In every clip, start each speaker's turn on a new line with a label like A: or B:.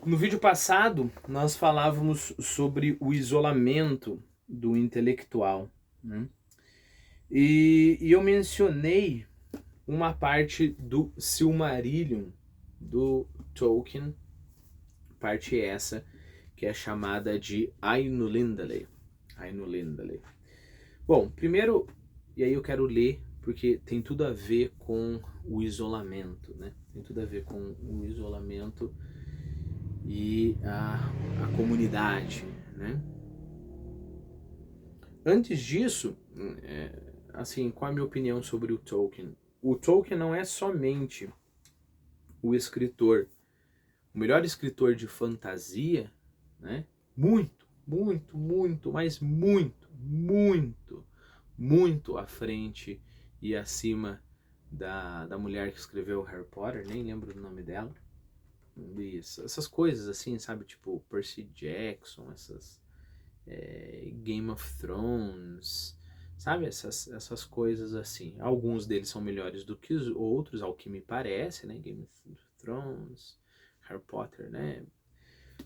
A: No vídeo passado, nós falávamos sobre o isolamento do intelectual, né? E eu mencionei uma parte do Silmarillion do Tolkien, parte essa que é chamada de Ainulindale. Ainulindale. Bom, primeiro, e aí eu quero ler porque tem tudo a ver com o isolamento, né? Tem tudo a ver com o isolamento e a comunidade, né? Antes disso, assim, qual a minha opinião sobre o Tolkien? O Tolkien não é somente o escritor, o melhor escritor de fantasia, né? Muito à frente e acima da mulher que escreveu Harry Potter, nem lembro do nome dela. Isso, essas coisas assim, sabe? Tipo Percy Jackson, Game of Thrones, sabe? Essas coisas assim. Alguns deles são melhores do que os outros, ao que me parece, né? Game of Thrones, Harry Potter, né?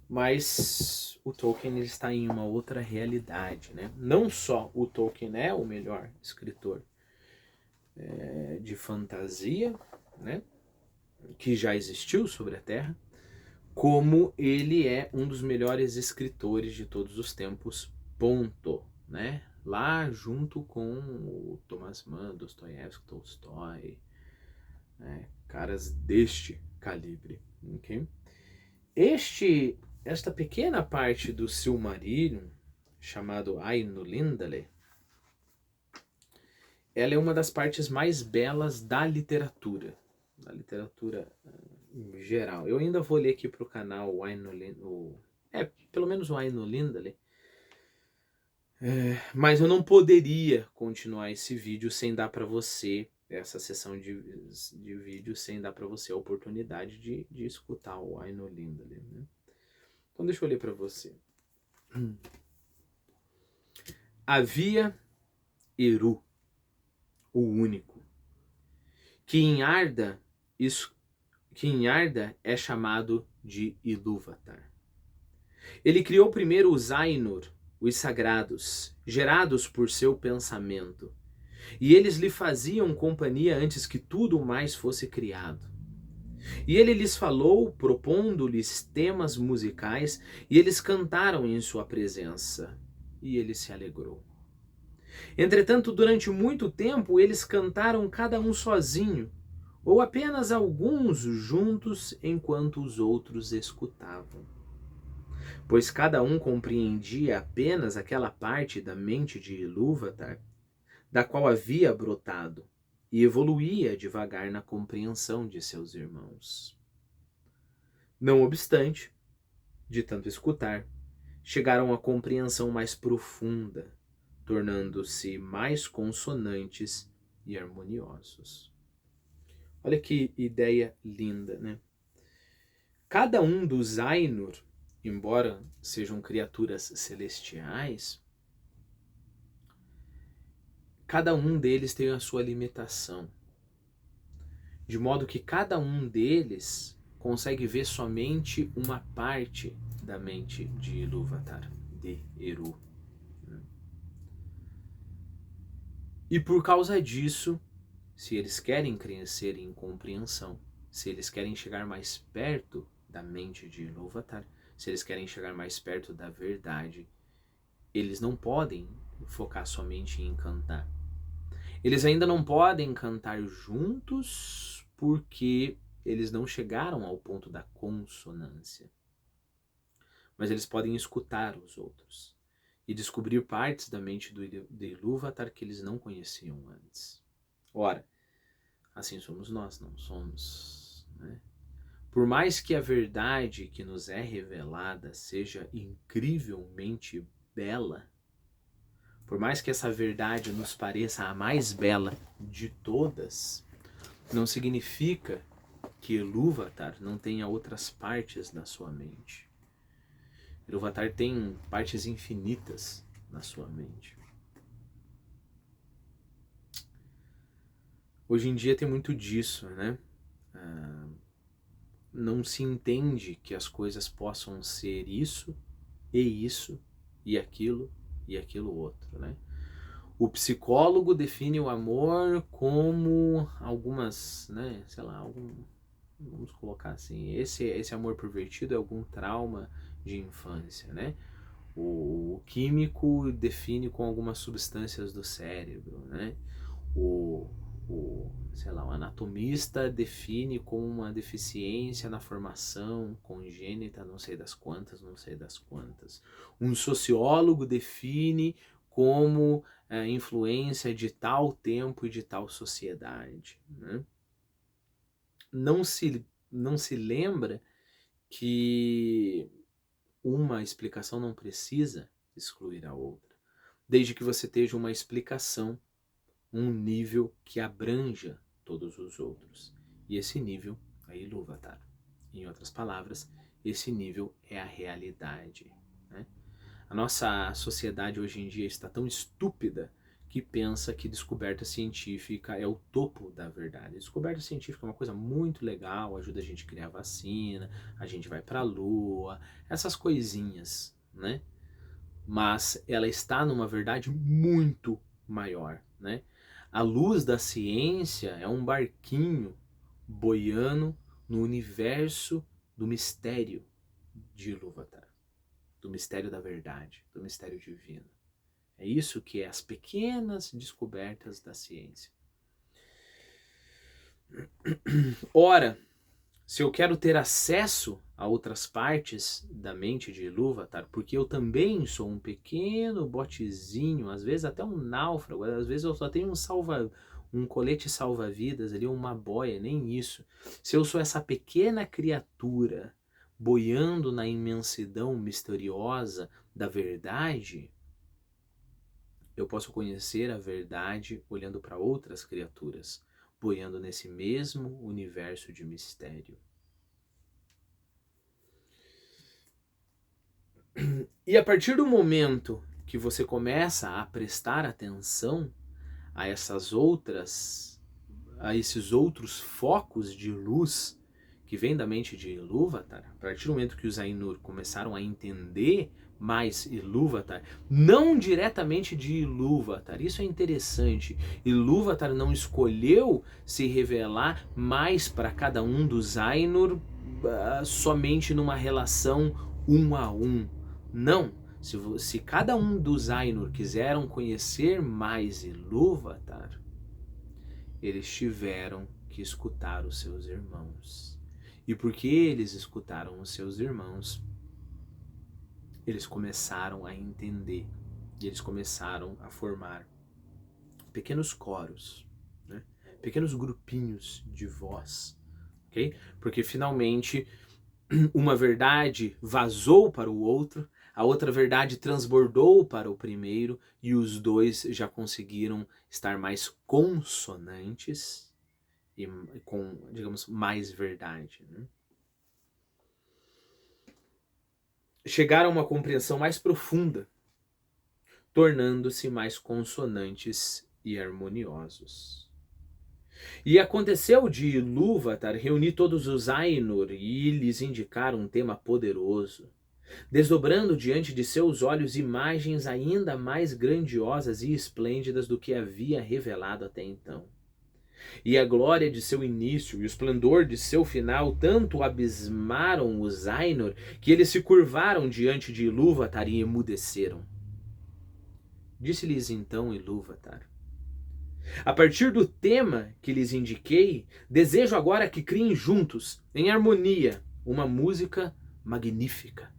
A: Mas o Tolkien ele está em uma outra realidade, né? Não só o Tolkien é o melhor escritor de fantasia, né? Que já existiu sobre a Terra, como ele é um dos melhores escritores de todos os tempos, ponto, né? Lá junto com o Thomas Mann, Dostoiévski, Tolstói, né? Caras deste calibre, ok? Esta pequena parte do Silmarillion, chamado Ainulindale, ela é uma das partes mais belas da literatura em geral. Eu ainda vou ler aqui para o canal pelo menos o Ainulindale, mas eu não poderia continuar esse vídeo sem dar para você, essa sessão de vídeo, sem dar para você a oportunidade de escutar o Ainulindale, né? Então deixa eu ler para você. Havia Eru, o único, que em Arda é chamado de Ilúvatar. Ele criou primeiro os Ainur, os sagrados, gerados por seu pensamento, e eles lhe faziam companhia antes que tudo mais fosse criado. E ele lhes falou, propondo-lhes temas musicais, e eles cantaram em sua presença, e ele se alegrou. Entretanto, durante muito tempo, eles cantaram cada um sozinho, ou apenas alguns juntos enquanto os outros escutavam. Pois cada um compreendia apenas aquela parte da mente de Ilúvatar, da qual havia brotado, e evoluía devagar na compreensão de seus irmãos. Não obstante, de tanto escutar, chegaram à compreensão mais profunda, tornando-se mais consonantes e harmoniosos. Olha que ideia linda, né? Cada um dos Ainur, embora sejam criaturas celestiais, cada um deles tem a sua limitação. De modo que cada um deles consegue ver somente uma parte da mente de Ilúvatar, de Eru. E por causa disso, se eles querem crescer em compreensão, se eles querem chegar mais perto da mente de Ilúvatar, se eles querem chegar mais perto da verdade, eles não podem focar somente em cantar. Eles ainda não podem cantar juntos porque eles não chegaram ao ponto da consonância. Mas eles podem escutar os outros e descobrir partes da mente de Ilúvatar que eles não conheciam antes. Ora, assim somos nós, não somos, né? Por mais que a verdade que nos é revelada seja incrivelmente bela, por mais que essa verdade nos pareça a mais bela de todas, não significa que Ilúvatar não tenha outras partes da sua mente. Ilúvatar tem partes infinitas na sua mente. Hoje em dia tem muito disso, né? não se entende que as coisas possam ser isso, e aquilo outro, né? O psicólogo define o amor como algumas, né, sei lá, vamos colocar assim, esse amor pervertido é algum trauma de infância, né? O químico define com algumas substâncias do cérebro, né? Sei lá, o anatomista define com uma deficiência na formação congênita, não sei das quantas, não sei das quantas. Um sociólogo define como influência de tal tempo e de tal sociedade, né? Não se lembra que uma explicação não precisa excluir a outra, desde que você esteja uma explicação, um nível que abranja todos os outros. E esse nível é Ilúvatar. Em outras palavras, esse nível é a realidade, né? A nossa sociedade hoje em dia está tão estúpida que pensa que descoberta científica é o topo da verdade. Descoberta científica é uma coisa muito legal, ajuda a gente a criar vacina, a gente vai para a Lua, essas coisinhas, né? Mas ela está numa verdade muito maior, né? A luz da ciência é um barquinho boiando no universo do mistério de Ilúvatar, do mistério da verdade, do mistério divino. É isso que é as pequenas descobertas da ciência. Ora, se eu quero ter acesso a outras partes da mente de Ilúvatar, porque eu também sou um pequeno botezinho, às vezes até um náufrago, às vezes eu só tenho um colete salva-vidas ali, uma boia, nem isso. Se eu sou essa pequena criatura boiando na imensidão misteriosa da verdade, eu posso conhecer a verdade olhando para outras criaturas, boiando nesse mesmo universo de mistério. E a partir do momento que você começa a prestar atenção a esses outros focos de luz que vêm da mente de Ilúvatar, a partir do momento que os Ainur começaram a entender mais Ilúvatar, não diretamente de Ilúvatar, isso é interessante. Ilúvatar não escolheu se revelar mais para cada um dos Ainur somente numa relação um a um. Não, se cada um dos Ainur quiseram conhecer mais Ilúvatar, eles tiveram que escutar os seus irmãos. E porque eles escutaram os seus irmãos, eles começaram a entender. E eles começaram a formar pequenos coros, né? Pequenos grupinhos de voz. Okay? Porque finalmente uma verdade vazou para o outro, a outra verdade transbordou para o primeiro e os dois já conseguiram estar mais consonantes e com, digamos, mais verdade, né? Chegaram a uma compreensão mais profunda, tornando-se mais consonantes e harmoniosos. E aconteceu de Ilúvatar reunir todos os Ainur e lhes indicar um tema poderoso, desdobrando diante de seus olhos imagens ainda mais grandiosas e esplêndidas do que havia revelado até então. E a glória de seu início e o esplendor de seu final tanto abismaram os Ainur que eles se curvaram diante de Ilúvatar e emudeceram. Disse-lhes então Ilúvatar: a partir do tema que lhes indiquei, desejo agora que criem juntos, em harmonia, uma música magnífica.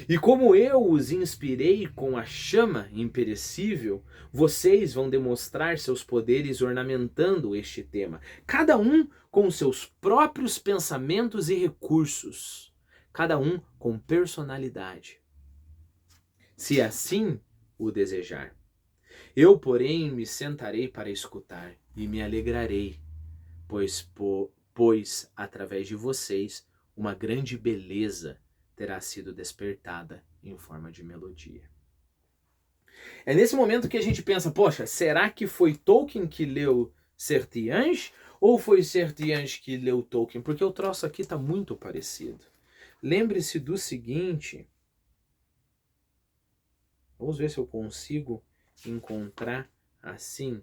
A: E como eu os inspirei com a chama imperecível, vocês vão demonstrar seus poderes ornamentando este tema, cada um com seus próprios pensamentos e recursos, cada um com personalidade, se assim o desejar. Eu, porém, me sentarei para escutar e me alegrarei, pois através de vocês, uma grande beleza terá sido despertada em forma de melodia. É nesse momento que a gente pensa, poxa, será que foi Tolkien que leu Certes-Anges? Ou foi Sertiange que leu Tolkien? Porque o troço aqui tá muito parecido. Lembre-se do seguinte. Vamos ver se eu consigo encontrar assim.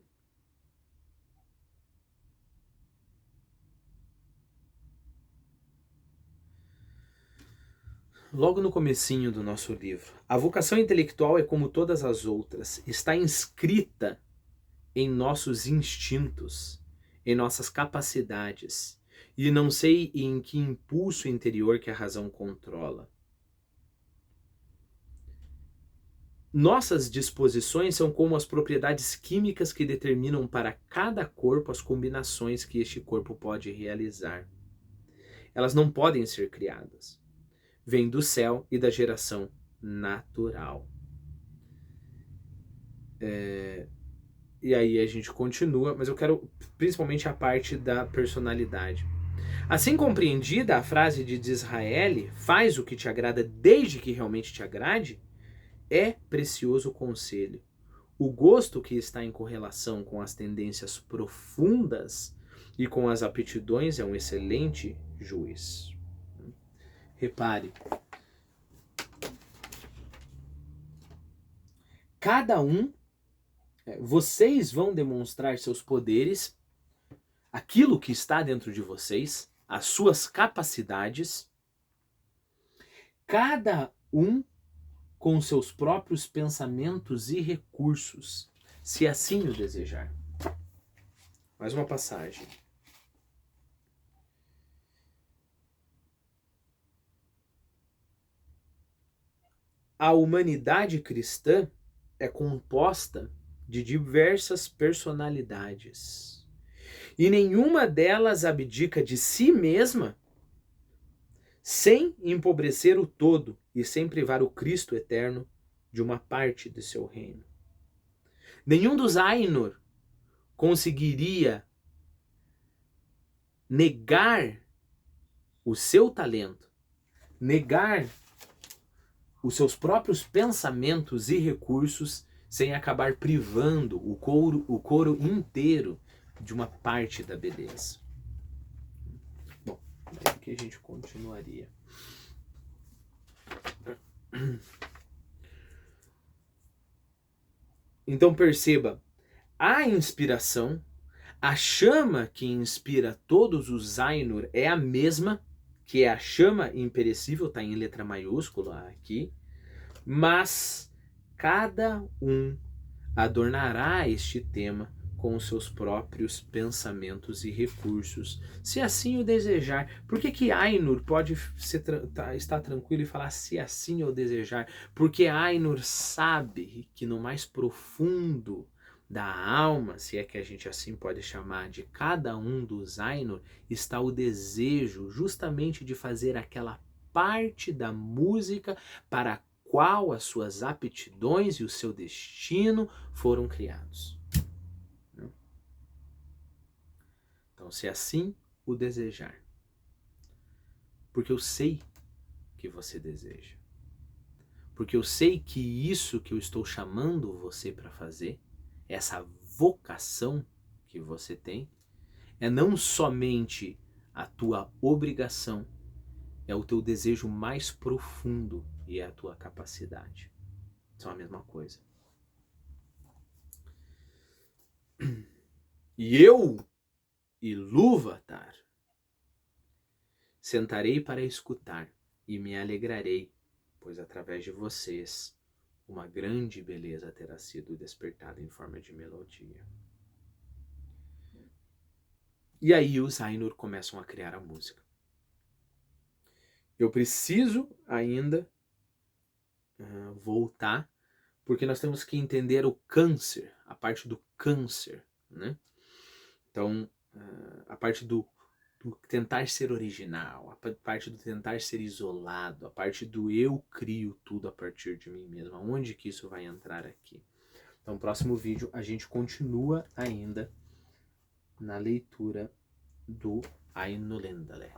A: Logo no comecinho do nosso livro. A vocação intelectual é como todas as outras. Está inscrita em nossos instintos, em nossas capacidades. E não sei em que impulso interior que a razão controla. Nossas disposições são como as propriedades químicas que determinam para cada corpo as combinações que este corpo pode realizar. Elas não podem ser criadas. Vêm do céu e da geração natural. E aí a gente continua, mas eu quero principalmente a parte da personalidade. Assim compreendida, a frase de Disraeli, faz o que te agrada desde que realmente te agrade, é precioso conselho. O gosto que está em correlação com as tendências profundas e com as aptidões é um excelente juiz. Repare, cada um, vocês vão demonstrar seus poderes, aquilo que está dentro de vocês, as suas capacidades, cada um com seus próprios pensamentos e recursos, se assim o desejar. Mais uma passagem. A humanidade cristã é composta de diversas personalidades. E nenhuma delas abdica de si mesma sem empobrecer o todo e sem privar o Cristo eterno de uma parte de seu reino. Nenhum dos Ainur conseguiria negar o seu talento, negar os seus próprios pensamentos e recursos sem acabar privando o coro inteiro de uma parte da beleza. Bom, aqui a gente continuaria. Então perceba, a inspiração, a chama que inspira todos os Ainur é a mesma, que é a chama imperecível, está em letra maiúscula aqui, mas cada um adornará este tema com os seus próprios pensamentos e recursos, se assim o desejar. Por que Ainur pode estar tranquilo e falar se assim o desejar? Porque Ainur sabe que no mais profundo da alma, se é que a gente assim pode chamar, de cada um dos Ainur, está o desejo justamente de fazer aquela parte da música para a qual as suas aptidões e o seu destino foram criados. Então, se assim o desejar, porque eu sei que você deseja, porque eu sei que isso que eu estou chamando você para fazer, essa vocação que você tem, é não somente a tua obrigação, é o teu desejo mais profundo e é a tua capacidade. São a mesma coisa. E eu, Ilúvatar, sentarei para escutar e me alegrarei, pois através de vocês uma grande beleza terá sido despertada em forma de melodia. E aí os Ainur começam a criar a música. Eu preciso ainda voltar, porque nós temos que entender o câncer, a parte do câncer, né? Então, a parte do tentar ser original, a parte do tentar ser isolado, a parte do eu crio tudo a partir de mim mesmo. Onde que isso vai entrar aqui? Então, no próximo vídeo, a gente continua ainda na leitura do Ainulendale.